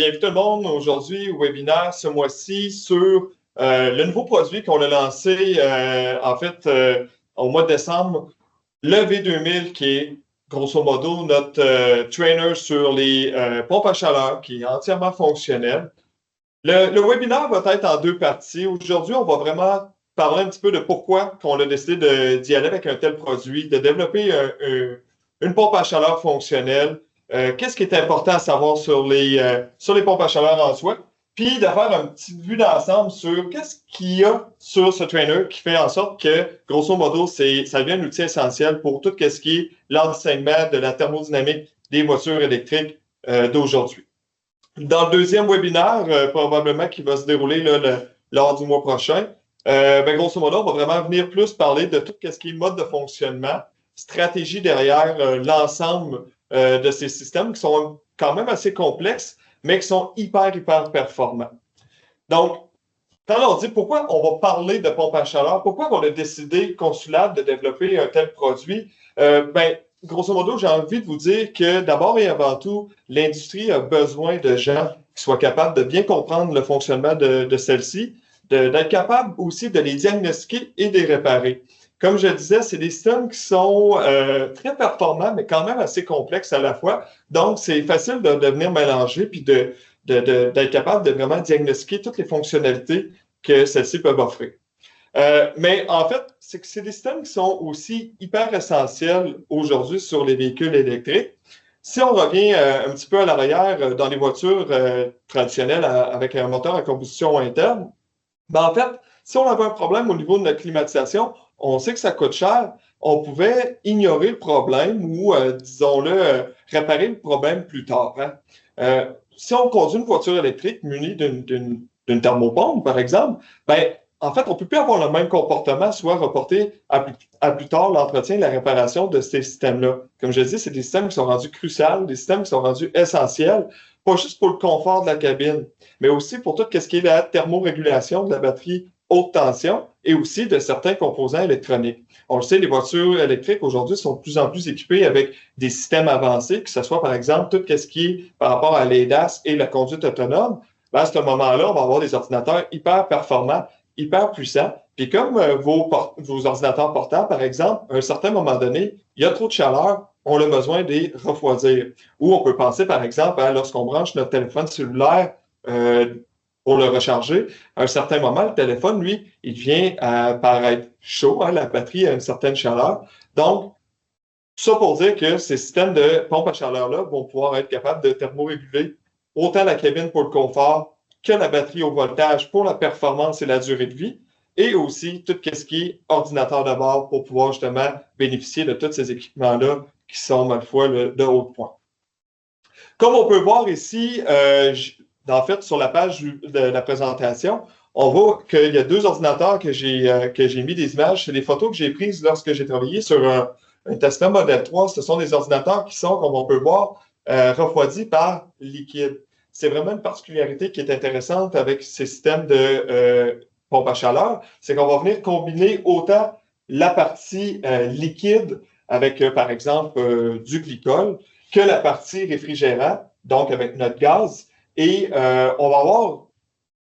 bienvenue tout le monde aujourd'hui au webinaire ce mois-ci sur le nouveau produit qu'on a lancé au mois de décembre, le V2000 qui est grosso modo notre trainer sur les pompes à chaleur qui est entièrement fonctionnel. Le webinaire va être en deux parties. Aujourd'hui, on va vraiment parler un petit peu de pourquoi on a décidé d'y aller avec un tel produit, de développer une pompe à chaleur fonctionnelle. Qu'est-ce qui est important à savoir sur les pompes à chaleur en soi, puis de faire une petite vue d'ensemble sur qu'est-ce qu'il y a sur ce trainer qui fait en sorte que, grosso modo, ça devient un outil essentiel pour tout ce qui est l'enseignement de la thermodynamique des voitures électriques d'aujourd'hui. Dans le deuxième webinaire, probablement qui va se dérouler là, lors du mois prochain, grosso modo, on va vraiment venir plus parler de tout ce qui est mode de fonctionnement, stratégie derrière l'ensemble de ces systèmes qui sont quand même assez complexes, mais qui sont hyper performants. Donc, quand on dit pourquoi on va parler de pompe à chaleur, pourquoi on a décidé, Consulab, de développer un tel produit, grosso modo, j'ai envie de vous dire que d'abord et avant tout, l'industrie a besoin de gens qui soient capables de bien comprendre le fonctionnement de celle-ci, d'être capables aussi de les diagnostiquer et de les réparer. Comme je disais, c'est des systèmes qui sont très performants, mais quand même assez complexes à la fois. Donc, c'est facile de venir mélanger puis d'être capable de vraiment diagnostiquer toutes les fonctionnalités que celles-ci peuvent offrir. Mais en fait, c'est que c'est des systèmes qui sont aussi hyper essentiels aujourd'hui sur les véhicules électriques. Si on revient un petit peu à l'arrière dans les voitures traditionnelles avec un moteur à combustion interne, en fait, si on avait un problème au niveau de notre climatisation, on sait que ça coûte cher. On pouvait ignorer le problème ou, disons-le, réparer le problème plus tard. Hein? Si on conduit une voiture électrique munie d'une thermopompe, par exemple, en fait, on ne peut plus avoir le même comportement, soit reporter à plus tard l'entretien et la réparation de ces systèmes-là. Comme je dis, c'est des systèmes qui sont rendus cruciaux, des systèmes qui sont rendus essentiels, pas juste pour le confort de la cabine, mais aussi pour tout ce qui est la thermorégulation de la batterie haute tension et aussi de certains composants électroniques. On le sait, les voitures électriques aujourd'hui sont de plus en plus équipées avec des systèmes avancés, que ce soit par exemple tout ce qui est par rapport à l'ADAS et la conduite autonome. À ce moment-là, on va avoir des ordinateurs hyper performants, hyper puissants. Puis comme vos ordinateurs portables, par exemple, à un certain moment donné, il y a trop de chaleur, on a besoin de les refroidir. Ou on peut penser, par exemple, lorsqu'on branche notre téléphone cellulaire pour le recharger, à un certain moment, le téléphone, lui, il vient paraître chaud, hein, la batterie a une certaine chaleur. Donc, tout ça pour dire que ces systèmes de pompe à chaleur-là vont pouvoir être capables de thermoréguler autant la cabine pour le confort que la batterie au voltage pour la performance et la durée de vie, et aussi tout ce qui est ordinateur de bord pour pouvoir justement bénéficier de tous ces équipements-là qui sont, ma foi, de haut point. Comme on peut voir ici, en fait, sur la page de la présentation, on voit qu'il y a deux ordinateurs que j'ai mis des images. C'est des photos que j'ai prises lorsque j'ai travaillé sur un Tesla Model 3. Ce sont des ordinateurs qui sont, comme on peut voir, refroidis par liquide. C'est vraiment une particularité qui est intéressante avec ces systèmes de pompe à chaleur. C'est qu'on va venir combiner autant la partie liquide avec, par exemple, du glycol, que la partie réfrigérant, donc avec notre gaz. Et on va avoir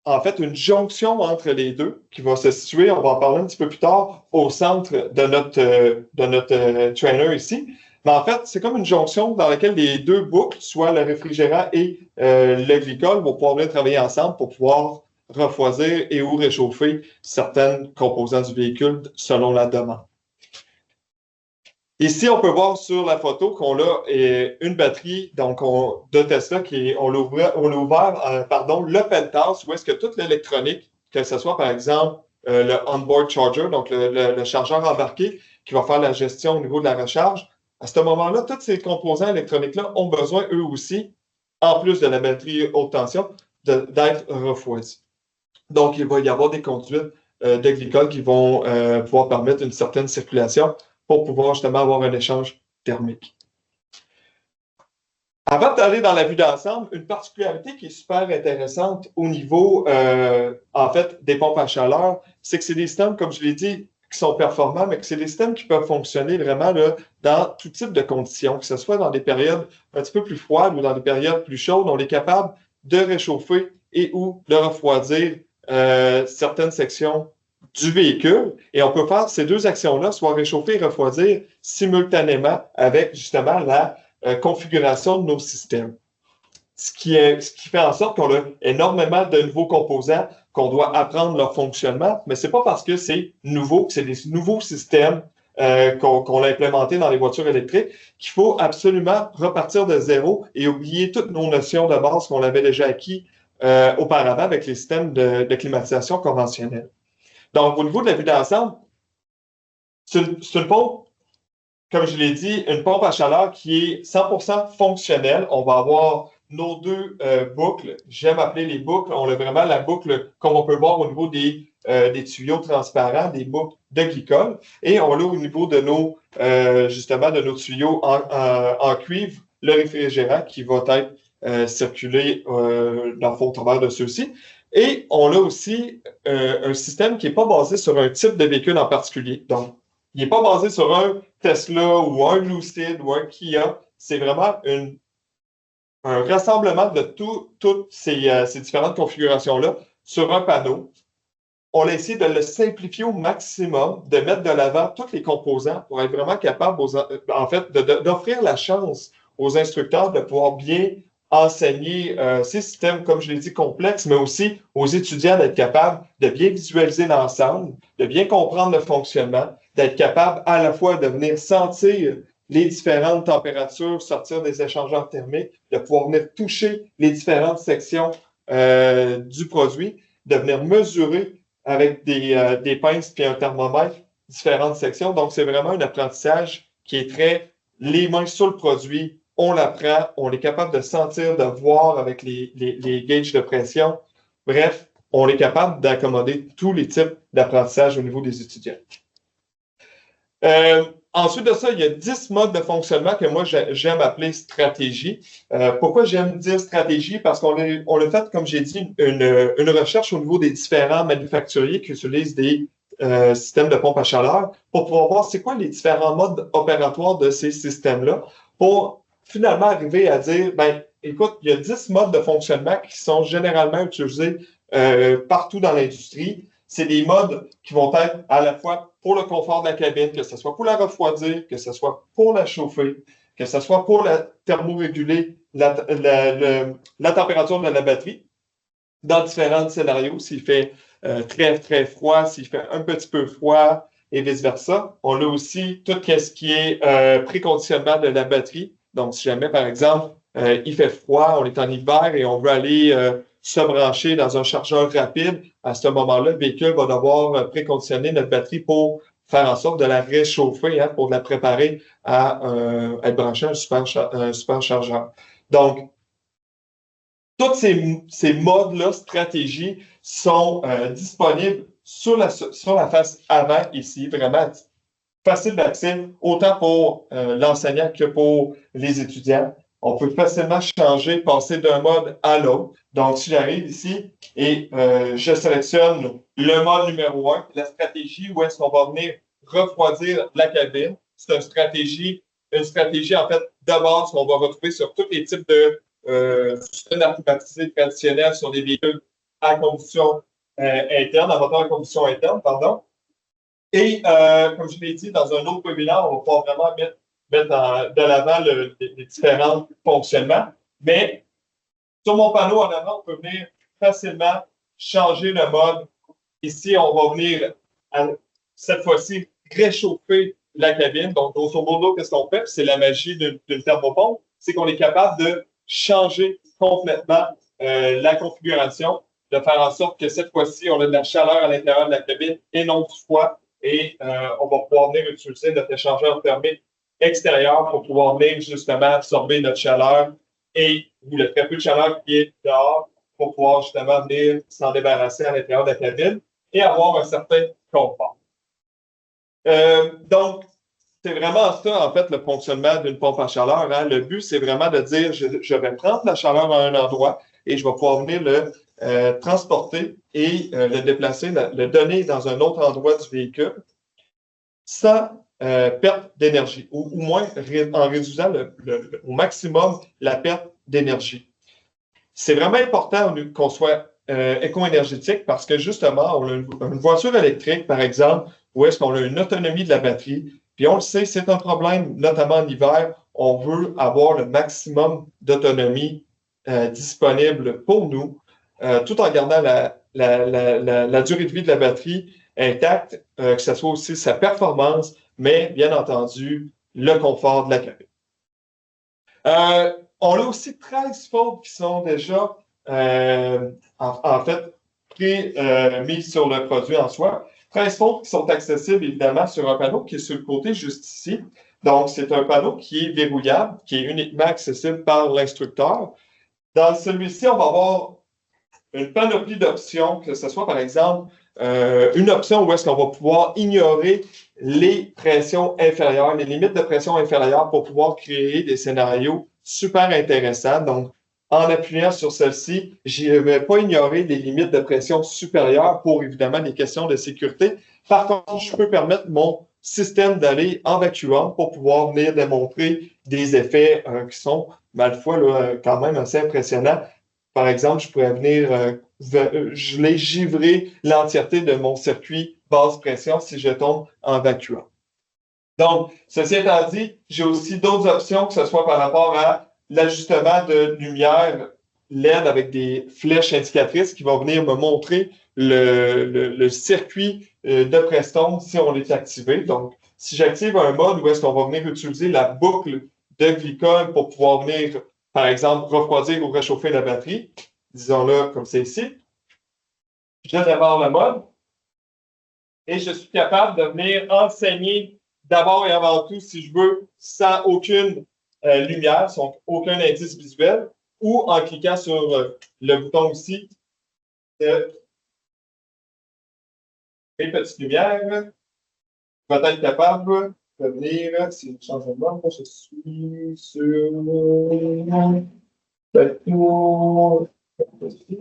en fait une jonction entre les deux qui va se situer, on va en parler un petit peu plus tard, au centre de notre trainer ici. Mais en fait, c'est comme une jonction dans laquelle les deux boucles, soit le réfrigérant et le glycol, vont pouvoir venir travailler ensemble pour pouvoir refroidir et ou réchauffer certaines composants du véhicule selon la demande. Ici, on peut voir sur la photo qu'on a une batterie donc de Tesla on l'a ouvert, le Penthouse, où est-ce que toute l'électronique, que ce soit par exemple le onboard charger, donc le chargeur embarqué qui va faire la gestion au niveau de la recharge, à ce moment-là, tous ces composants électroniques-là ont besoin eux aussi, en plus de la batterie haute tension, d'être refroidis. Donc, il va y avoir des conduites de glycol qui vont pouvoir permettre une certaine circulation pour pouvoir justement avoir un échange thermique. Avant d'aller dans la vue d'ensemble, une particularité qui est super intéressante au niveau, en fait, des pompes à chaleur, c'est que c'est des systèmes, comme je l'ai dit, qui sont performants, mais que c'est des systèmes qui peuvent fonctionner vraiment là, dans tout type de conditions, que ce soit dans des périodes un petit peu plus froides ou dans des périodes plus chaudes. On est capable de réchauffer et ou de refroidir certaines sections du véhicule. Et on peut faire ces deux actions-là, soit réchauffer et refroidir simultanément avec justement la configuration de nos systèmes. Ce qui fait en sorte qu'on a énormément de nouveaux composants, qu'on doit apprendre leur fonctionnement, mais c'est pas parce que c'est nouveau, que c'est des nouveaux systèmes qu'on a implémentés dans les voitures électriques, qu'il faut absolument repartir de zéro et oublier toutes nos notions de base qu'on avait déjà acquis auparavant avec les systèmes de climatisation conventionnels. Donc, au niveau de la vue d'ensemble, c'est une pompe, comme je l'ai dit, une pompe à chaleur qui est 100% fonctionnelle. On va avoir nos deux boucles. J'aime appeler les boucles. On a vraiment la boucle, comme on peut voir au niveau des tuyaux transparents, des boucles de glycol. Et on a au niveau de justement, de nos tuyaux en cuivre, le réfrigérant qui va être circulé dans le fond au travers de ceux-ci. Et on a aussi un système qui n'est pas basé sur un type de véhicule en particulier. Donc, il n'est pas basé sur un Tesla ou un Lucid ou un Kia. C'est vraiment un rassemblement de toutes ces différentes configurations-là sur un panneau. On a essayé de le simplifier au maximum, de mettre de l'avant tous les composants pour être vraiment capable, en fait, d'offrir la chance aux instructeurs de pouvoir bien enseigner ces systèmes, comme je l'ai dit, complexes, mais aussi aux étudiants d'être capables de bien visualiser l'ensemble, de bien comprendre le fonctionnement, d'être capable à la fois de venir sentir les différentes températures, sortir des échangeurs thermiques, de pouvoir venir toucher les différentes sections du produit, de venir mesurer avec des pinces puis un thermomètre différentes sections. Donc, c'est vraiment un apprentissage qui est très les mains sur le produit, on l'apprend, on est capable de sentir, de voir avec les gauges de pression. Bref, on est capable d'accommoder tous les types d'apprentissage au niveau des étudiants. Ensuite de ça, il y a 10 modes de fonctionnement que moi, j'aime appeler stratégie. Pourquoi j'aime dire stratégie? Parce qu'on a fait, comme j'ai dit, une recherche au niveau des différents manufacturiers qui utilisent des systèmes de pompe à chaleur pour pouvoir voir c'est quoi les différents modes opératoires de ces systèmes-là pour finalement arriver à dire, ben, écoute, il y a 10 modes de fonctionnement qui sont généralement utilisés partout dans l'industrie. C'est des modes qui vont être à la fois pour le confort de la cabine, que ce soit pour la refroidir, que ce soit pour la chauffer, que ce soit pour la thermoréguler la température de la batterie dans différents scénarios, s'il fait très, très froid, s'il fait un petit peu froid et vice-versa. On a aussi tout ce qui est préconditionnement de la batterie. Donc, si jamais, par exemple, il fait froid, on est en hiver et on veut aller se brancher dans un chargeur rapide, à ce moment-là, le véhicule va devoir préconditionner notre batterie pour faire en sorte de la réchauffer, pour la préparer à être branché à un superchargeur. Donc, tous ces modes-là, stratégies, sont disponibles sur la face avant ici, vraiment facile d'accès, autant pour l'enseignant que pour les étudiants. On peut facilement changer, passer d'un mode à l'autre. Donc, si j'arrive ici et je sélectionne le mode numéro 1, la stratégie où est-ce qu'on va venir refroidir la cabine. C'est une stratégie en fait de base qu'on va retrouver sur tous les types de systèmes climatisés traditionnels sur des véhicules à combustion interne, à moteur à combustion interne, pardon. Et comme je l'ai dit dans un autre webinaire, on va pouvoir vraiment mettre de l'avant les différents fonctionnements. Mais sur mon panneau en avant, on peut venir facilement changer le mode. Ici, on va venir, cette fois-ci, réchauffer la cabine. Donc, grosso modo, qu'est-ce qu'on fait? C'est la magie d'une thermopompe. C'est qu'on est capable de changer complètement la configuration, de faire en sorte que cette fois-ci, on a de la chaleur à l'intérieur de la cabine et non du froid. Et on va pouvoir venir utiliser notre échangeur thermique extérieur pour pouvoir venir justement absorber notre chaleur et le très peu de chaleur qui est dehors pour pouvoir justement venir s'en débarrasser à l'intérieur de la cabine et avoir un certain confort. Donc, c'est vraiment ça, en fait, le fonctionnement d'une pompe à chaleur. Hein. Le but, c'est vraiment de dire, je vais prendre la chaleur à un endroit et je vais pouvoir venir le transporter et le déplacer, le donner dans un autre endroit du véhicule sans perte d'énergie, ou au moins en réduisant au maximum la perte d'énergie. c'est vraiment important qu'on soit éco-énergétique parce que justement, on a une voiture électrique, par exemple, où est-ce qu'on a une autonomie de la batterie. Puis on le sait, c'est un problème, notamment en hiver. On veut avoir le maximum d'autonomie disponible pour nous, tout en gardant la durée de vie de la batterie intacte, que ce soit aussi sa performance, mais bien entendu, le confort de la cabine. On a aussi 13 fautes qui sont déjà, en fait, mises sur le produit en soi. 13 fautes qui sont accessibles, évidemment, sur un panneau qui est sur le côté juste ici. Donc, c'est un panneau qui est verrouillable, qui est uniquement accessible par l'instructeur. Dans celui-ci, on va avoir une panoplie d'options, que ce soit, par exemple, une option où est-ce qu'on va pouvoir ignorer les pressions inférieures, les limites de pression inférieure pour pouvoir créer des scénarios super intéressants. Donc, en appuyant sur celle-ci, je ne vais pas ignorer les limites de pression supérieures pour, évidemment, des questions de sécurité. Par contre, je peux permettre mon système d'aller en vacuum pour pouvoir venir démontrer des effets qui sont, ma foi, là, quand même assez impressionnants. Par exemple, je pourrais venir givrer l'entièreté de mon circuit basse pression si je tombe en vacuum. Donc, ceci étant dit, j'ai aussi d'autres options, que ce soit par rapport à l'ajustement de lumière LED avec des flèches indicatrices qui vont venir me montrer le circuit de Prestone si on est activé. Donc, si j'active un mode où est-ce qu'on va venir utiliser la boucle de glycol pour pouvoir venir, par exemple, refroidir ou réchauffer la batterie, disons-le comme c'est ici, je démarre le mode et je suis capable de venir enseigner d'abord et avant tout, si je veux, sans aucune lumière, sans aucun indice visuel, ou en cliquant sur le bouton ici de mes petites lumières, je vais être capable de venir, si je change de mode, je suis sur le tour ici.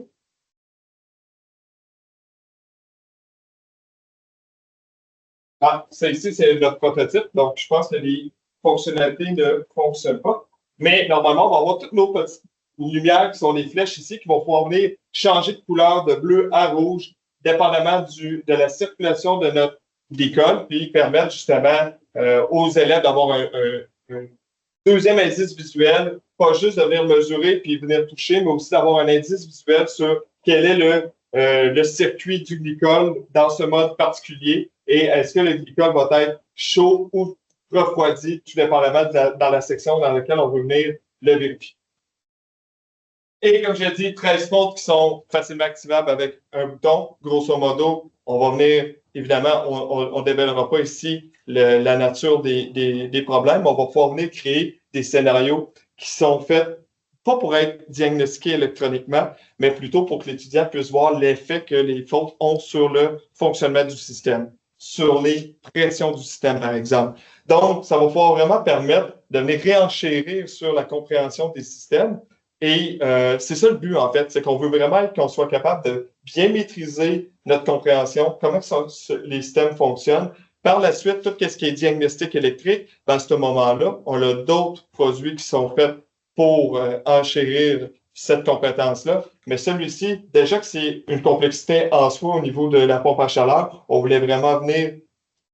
Ah, celle-ci, c'est notre prototype, donc je pense que les fonctionnalités ne fonctionnent pas. Mais normalement, on va avoir toutes nos petites lumières qui sont les flèches ici qui vont pouvoir venir changer de couleur de bleu à rouge, dépendamment de la circulation de notre décolle, puis permettre justement aux élèves d'avoir un deuxième indice visuel, pas juste de venir mesurer puis venir toucher, mais aussi d'avoir un indice visuel sur quel est le circuit du glycol dans ce mode particulier et est-ce que le glycol va être chaud ou refroidi, tout dépendamment dans la section dans laquelle on veut venir le vérifier. Et comme j'ai dit, 13 fautes qui sont facilement activables avec un bouton. Grosso modo, on va venir, évidemment, on ne développera pas ici la nature des problèmes. On va pouvoir venir créer des scénarios qui sont faits pas pour être diagnostiqués électroniquement, mais plutôt pour que l'étudiant puisse voir l'effet que les fautes ont sur le fonctionnement du système, sur les pressions du système, par exemple. Donc, ça va pouvoir vraiment permettre de venir réenchérir sur la compréhension des systèmes. Et c'est ça le but, en fait, c'est qu'on veut vraiment qu'on soit capable de bien maîtriser notre compréhension, comment les systèmes fonctionnent. Par la suite, tout ce qui est diagnostic électrique, à ce moment-là, on a d'autres produits qui sont faits pour enchérir cette compétence-là. Mais celui-ci, déjà que c'est une complexité en soi au niveau de la pompe à chaleur, on voulait vraiment venir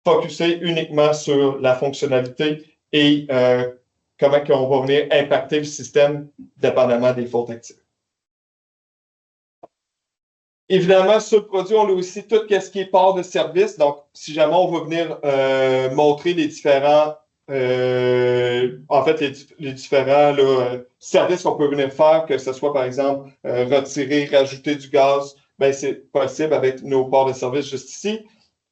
focusser uniquement sur la fonctionnalité et comment on va venir impacter le système dépendamment des fautes actives. Évidemment, sur le produit, on a aussi tout ce qui est part de service. Donc, si jamais on veut venir montrer les différents, en fait, les différents là, services qu'on peut venir faire, que ce soit, par exemple, retirer, rajouter du gaz, ben c'est possible avec nos ports de service juste ici.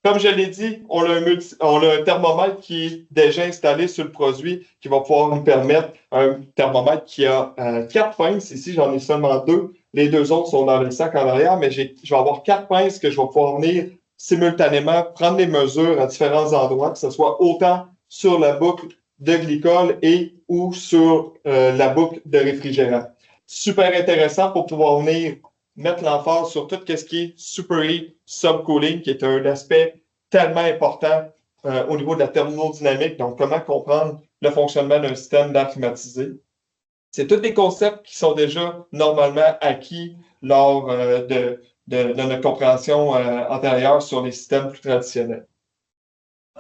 Comme je l'ai dit, on a un thermomètre qui est déjà installé sur le produit qui va pouvoir nous permettre un thermomètre qui a 4 pinces. Ici, j'en ai seulement 2. Les 2 autres sont dans le sac en arrière, mais je vais avoir 4 pinces que je vais pouvoir venir simultanément prendre les mesures à différents endroits, que ce soit autant sur la boucle de glycol et ou sur la boucle de réfrigérant. Super intéressant pour pouvoir venir mettre l'emphase sur tout ce qui est superheat, subcooling, qui est un aspect tellement important au niveau de la thermodynamique. Donc, comment comprendre le fonctionnement d'un système d'air climatisé. C'est tous des concepts qui sont déjà normalement acquis lors de notre compréhension antérieure sur les systèmes plus traditionnels.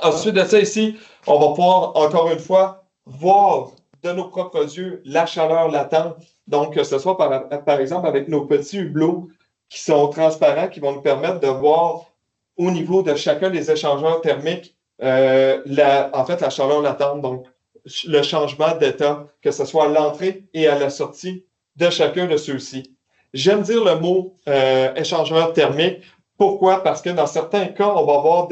Ensuite de ça, ici, on va pouvoir, encore une fois, voir de nos propres yeux la chaleur latente. Donc, que ce soit par exemple avec nos petits hublots qui sont transparents, qui vont nous permettre de voir au niveau de chacun des échangeurs thermiques, en fait, la chaleur latente, donc le changement d'état, que ce soit à l'entrée et à la sortie de chacun de ceux-ci. J'aime dire le mot échangeur thermique. Pourquoi? Parce que dans certains cas, on va avoir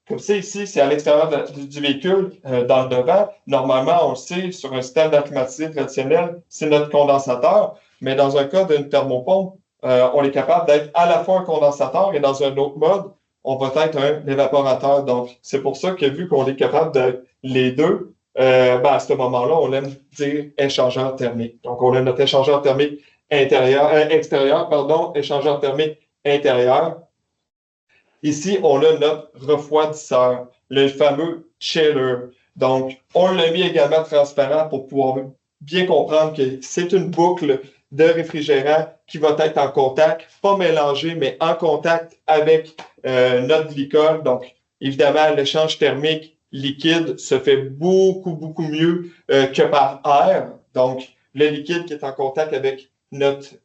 comme c'est ici, c'est à l'extérieur du véhicule, dans le devant. Normalement, on le sait, sur un système climatisé traditionnel, c'est notre condensateur. Mais dans un cas d'une thermopompe, on est capable d'être à la fois un condensateur et dans un autre mode, on va être un évaporateur. Donc, c'est pour ça que vu qu'on est capable d'être les deux, à ce moment-là, on aime dire échangeur thermique. Donc, on a notre échangeur thermique extérieur, échangeur thermique intérieur. Ici, on a notre refroidisseur, le fameux chiller. Donc, on l'a mis également transparent pour pouvoir bien comprendre que c'est une boucle de réfrigérant qui va être en contact, pas mélangé, mais en contact avec notre glycol. Donc, évidemment, l'échange thermique liquide se fait beaucoup, beaucoup mieux que par air. Donc, le liquide qui est en contact avec notre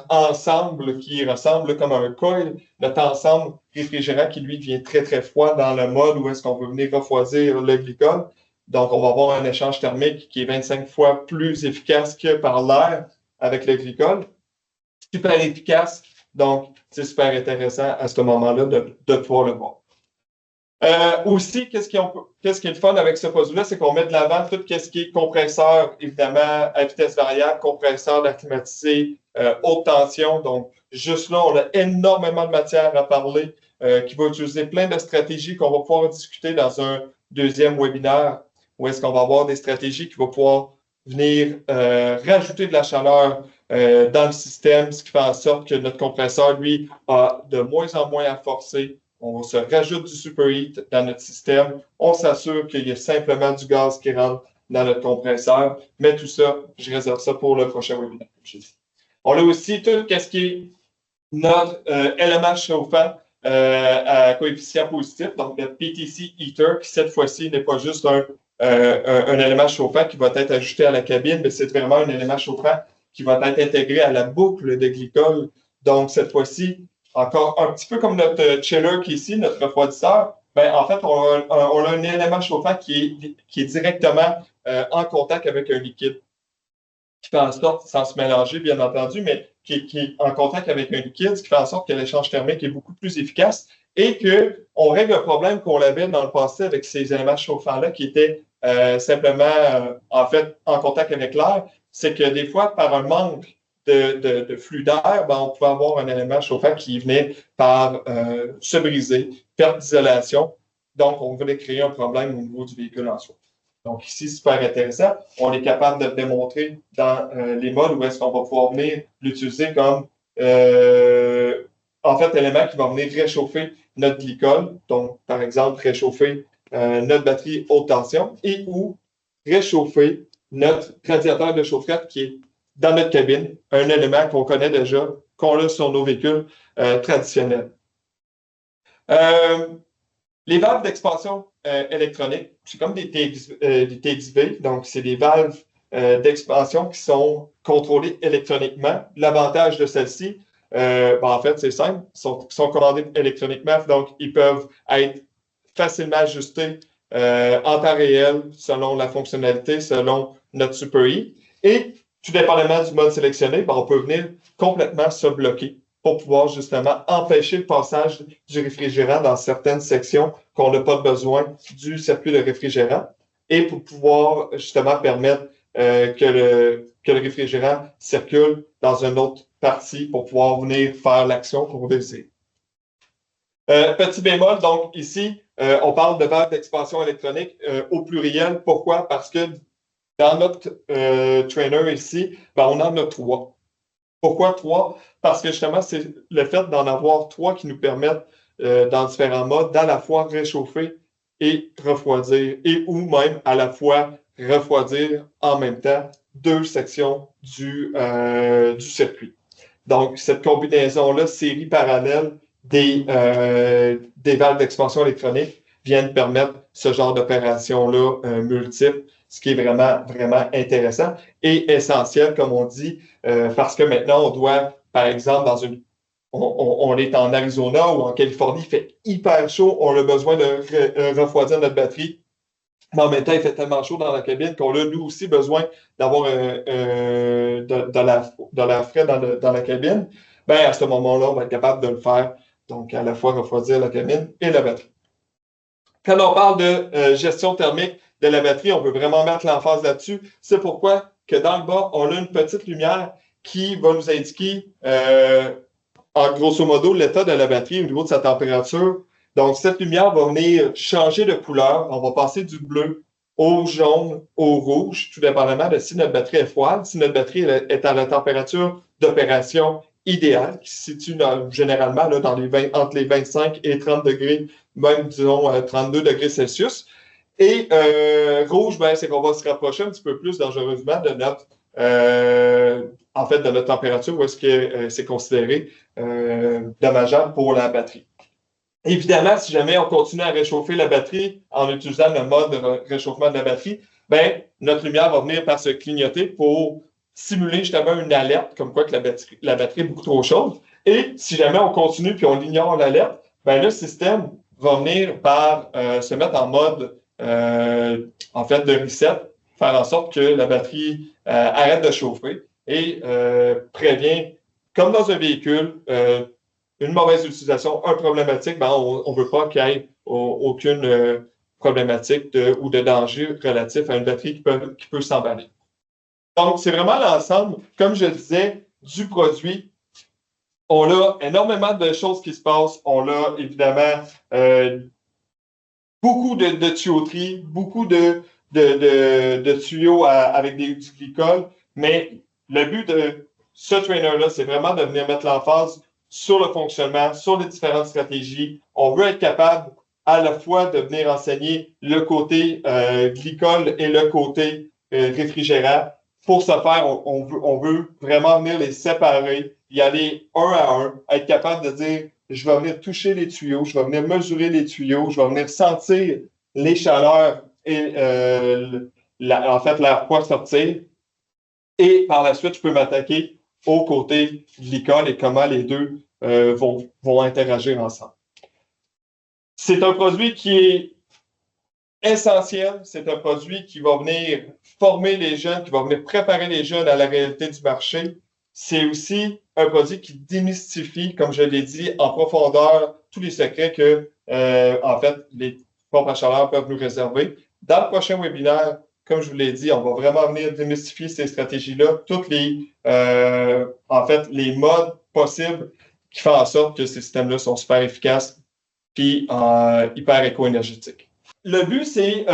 ensemble qui ressemble comme un coil, notre ensemble réfrigérant qui, lui, devient très, très froid dans le mode où est-ce qu'on veut venir refroidir le glycol. Donc, on va avoir un échange thermique qui est 25 fois plus efficace que par l'air avec le glycol. Super efficace. Donc, c'est super intéressant à ce moment-là de pouvoir le voir. Aussi, qu'est-ce qui est le fun avec ce produit-là, c'est qu'on met de l'avant tout ce qui est compresseur, évidemment, à vitesse variable, compresseur d'air climatisé, haute tension. Donc, juste là, on a énormément de matière à parler qui va utiliser plein de stratégies qu'on va pouvoir discuter dans un deuxième webinaire où est-ce qu'on va avoir des stratégies qui vont pouvoir venir rajouter de la chaleur dans le système, ce qui fait en sorte que notre compresseur, lui, a de moins en moins à forcer. On se rajoute du superheat dans notre système. On s'assure qu'il y a simplement du gaz qui rentre dans notre compresseur. Mais tout ça, je réserve ça pour le prochain webinaire. On a aussi tout ce qui est notre élément chauffant à coefficient positif, donc le PTC Heater, qui cette fois-ci n'est pas juste un élément chauffant qui va être ajouté à la cabine, mais c'est vraiment un élément chauffant qui va être intégré à la boucle de glycol. Donc, cette fois-ci, encore un petit peu comme notre chiller qui est ici, notre refroidisseur, en fait, on a un élément chauffant qui est directement en contact avec un liquide, qui fait en sorte, sans se mélanger, bien entendu, mais qui est en contact avec un liquide, ce qui fait en sorte que l'échange thermique est beaucoup plus efficace et qu'on règle un problème qu'on avait dans le passé avec ces éléments chauffants-là qui étaient simplement, en fait, en contact avec l'air. C'est que des fois, par un manque de flux d'air, on pouvait avoir un élément chauffant qui venait par se briser, perte d'isolation. Donc, on voulait créer un problème au niveau du véhicule en soi. Donc, ici, super intéressant. On est capable de le démontrer dans les modes où est-ce qu'on va pouvoir venir l'utiliser comme, en fait, élément qui va venir réchauffer notre glycol. Donc, par exemple, réchauffer notre batterie haute tension et ou réchauffer notre radiateur de chaufferette qui est dans notre cabine, un élément qu'on connaît déjà, qu'on a sur nos véhicules traditionnels. Les valves d'expansion électronique, c'est comme des TXV, donc c'est des valves d'expansion qui sont contrôlées électroniquement. L'avantage de celles-ci, en fait, c'est simple, sont commandées électroniquement, donc ils peuvent être facilement ajustés en temps réel selon la fonctionnalité, selon notre superheat. Et tout dépendamment du mode sélectionné, on peut venir complètement se bloquer pour pouvoir justement empêcher le passage du réfrigérant dans certaines sections qu'on n'a pas besoin du circuit de réfrigérant et pour pouvoir justement permettre que le réfrigérant circule dans une autre partie pour pouvoir venir faire l'action qu'on désire. Petit bémol, donc ici, on parle de valve d'expansion électronique au pluriel. Pourquoi? Parce que dans notre trainer ici, on en a 3. Pourquoi 3? Parce que justement, c'est le fait d'en avoir 3 qui nous permettent, dans différents modes, d'à la fois réchauffer et refroidir, et ou même à la fois refroidir en même temps deux sections du circuit. Donc, cette combinaison-là, série parallèle des valves d'expansion électronique, viennent permettre ce genre d'opération-là multiple, ce qui est vraiment, vraiment intéressant et essentiel, comme on dit, parce que maintenant, on doit, par exemple, on est en Arizona ou en Californie, il fait hyper chaud, on a besoin de refroidir notre batterie. Mais en même temps, il fait tellement chaud dans la cabine qu'on a, nous aussi, besoin d'avoir de l'air frais dans la cabine. Ben, à ce moment-là, on va être capable de le faire. Donc, à la fois refroidir la cabine et la batterie. Quand on parle de gestion thermique de la batterie, on veut vraiment mettre l'emphase là-dessus. C'est pourquoi que dans le bas, on a une petite lumière qui va nous indiquer, en grosso modo, l'état de la batterie au niveau de sa température. Donc, cette lumière va venir changer de couleur. On va passer du bleu au jaune, au rouge, tout dépendamment de si notre batterie est froide, si notre batterie est à la température d'opération idéale, qui se situe généralement là, entre les 25 et 30 degrés, même disons 32 degrés Celsius. Et rouge, ben, c'est qu'on va se rapprocher un petit peu plus dangereusement de notre de notre température, où est-ce que c'est considéré dommageable pour la batterie. Évidemment, si jamais on continue à réchauffer la batterie en utilisant le mode de réchauffement de la batterie, ben, notre lumière va venir par se clignoter pour simuler justement une alerte, comme quoi que la batterie est beaucoup trop chaude. Et si jamais on continue puis on ignore l'alerte, ben, le système va venir par se mettre en mode de reset, faire en sorte que la batterie arrête de chauffer et prévient, comme dans un véhicule, une mauvaise utilisation, un problématique, ben on ne veut pas qu'il y ait aucune problématique ou de danger relatif à une batterie qui peut s'emballer. Donc, c'est vraiment l'ensemble, comme je le disais, du produit. On a énormément de choses qui se passent. On a évidemment beaucoup de tuyauterie, beaucoup de tuyaux avec du glycol, mais le but de ce trainer-là, c'est vraiment de venir mettre l'emphase sur le fonctionnement, sur les différentes stratégies. On veut être capable à la fois de venir enseigner le côté glycol et le côté réfrigérant. Pour ce faire, on veut vraiment venir les séparer, y aller un à un, être capable de dire, je vais venir toucher les tuyaux, je vais venir mesurer les tuyaux, je vais venir sentir les chaleurs et l'air froid sortir. Et par la suite, je peux m'attaquer au côté glycol et comment les deux vont interagir ensemble. C'est un produit qui est essentiel. C'est un produit qui va venir former les jeunes, qui va venir préparer les jeunes à la réalité du marché. C'est aussi un produit qui démystifie, comme je l'ai dit, en profondeur tous les secrets que, les pompes à chaleur peuvent nous réserver. Dans le prochain webinaire, comme je vous l'ai dit, on va vraiment venir démystifier ces stratégies-là, toutes les modes possibles qui font en sorte que ces systèmes-là sont super efficaces et hyper éco-énergétiques. Le but, c'est,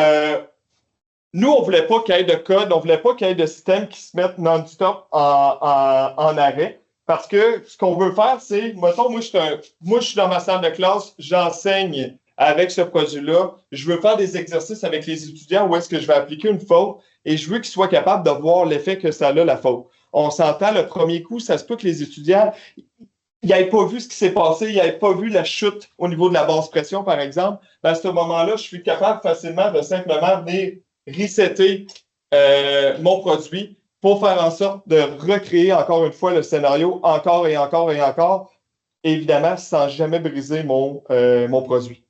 nous, on ne voulait pas qu'il y ait de code, on ne voulait pas qu'il y ait de système qui se mette non-stop en arrêt, parce que ce qu'on veut faire, c'est, mettons, moi, je suis dans ma salle de classe, j'enseigne avec ce produit-là, je veux faire des exercices avec les étudiants où est-ce que je vais appliquer une faute et je veux qu'ils soient capables de voir l'effet que ça a, la faute. On s'entend, le premier coup, ça se peut que les étudiants n'avaient pas vu ce qui s'est passé, ils n'avaient pas vu la chute au niveau de la basse pression, par exemple. Ben, à ce moment-là, je suis capable facilement de simplement venir resetter mon produit pour faire en sorte de recréer encore une fois le scénario encore et encore et encore, évidemment sans jamais briser mon produit.